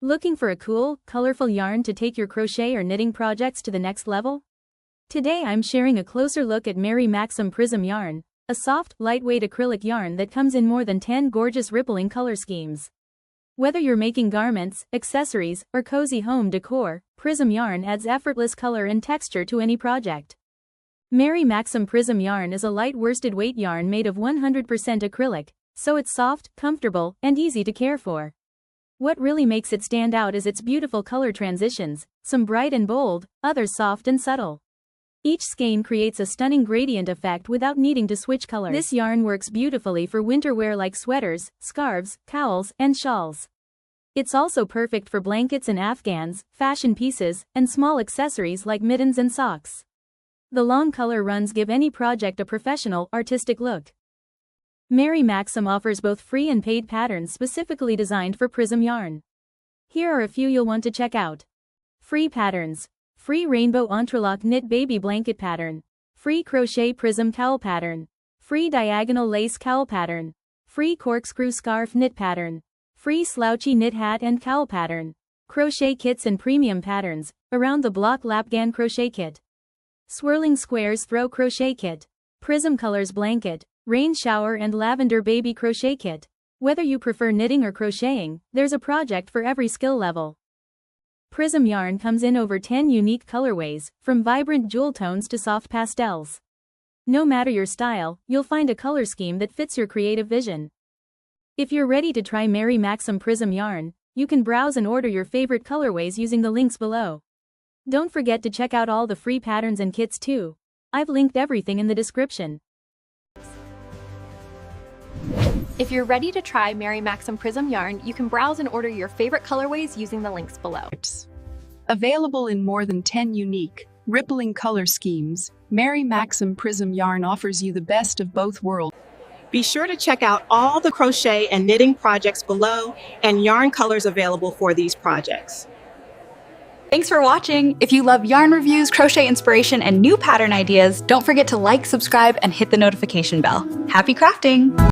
Looking for a cool, colorful yarn to take your crochet or knitting projects to the next level? Today I'm sharing a closer look at Mary Maxim Prism Yarn, a soft, lightweight acrylic yarn that comes in more than 10 gorgeous rippling color schemes. Whether you're making garments, accessories, or cozy home decor, Prism Yarn adds effortless color and texture to any project. Mary Maxim Prism Yarn is a light worsted weight yarn made of 100% acrylic, so it's soft, comfortable, and easy to care for. What really makes it stand out is its beautiful color transitions, some bright and bold, others soft and subtle. Each skein creates a stunning gradient effect without needing to switch colors. This yarn works beautifully for winter wear like sweaters, scarves, cowls, and shawls. It's also perfect for blankets and afghans, fashion pieces, and small accessories like mittens and socks. The long color runs give any project a professional, artistic look. Mary Maxim offers both free and paid patterns specifically designed for Prism Yarn. Here are a few you'll want to check out. Free patterns. Free rainbow entrelac knit baby blanket pattern. Free crochet prism cowl pattern. Free diagonal lace cowl pattern. Free corkscrew scarf knit pattern. Free slouchy knit hat and cowl pattern. Crochet kits and premium patterns, around the block afghan crochet kit. Swirling squares throw crochet kit. Prism colors blanket, rain shower and lavender baby crochet kit. Whether you prefer knitting or crocheting, there's a project for every skill level. Prism Yarn comes in over 10 unique colorways, from vibrant jewel tones to soft pastels. No matter your style, you'll find a color scheme that fits your creative vision. If you're ready to try Mary Maxim Prism Yarn, you can browse and order your favorite colorways using the links below. Don't forget to check out all the free patterns and kits too. I've linked everything in the description. If you're ready to try Mary Maxim Prism Yarn, you can browse and order your favorite colorways using the links below. Available in more than 10 unique, rippling color schemes, Mary Maxim Prism Yarn offers you the best of both worlds. Be sure to check out all the crochet and knitting projects below and yarn colors available for these projects. Thanks for watching! If you love yarn reviews, crochet inspiration, and new pattern ideas, don't forget to like, subscribe, and hit the notification bell. Happy crafting!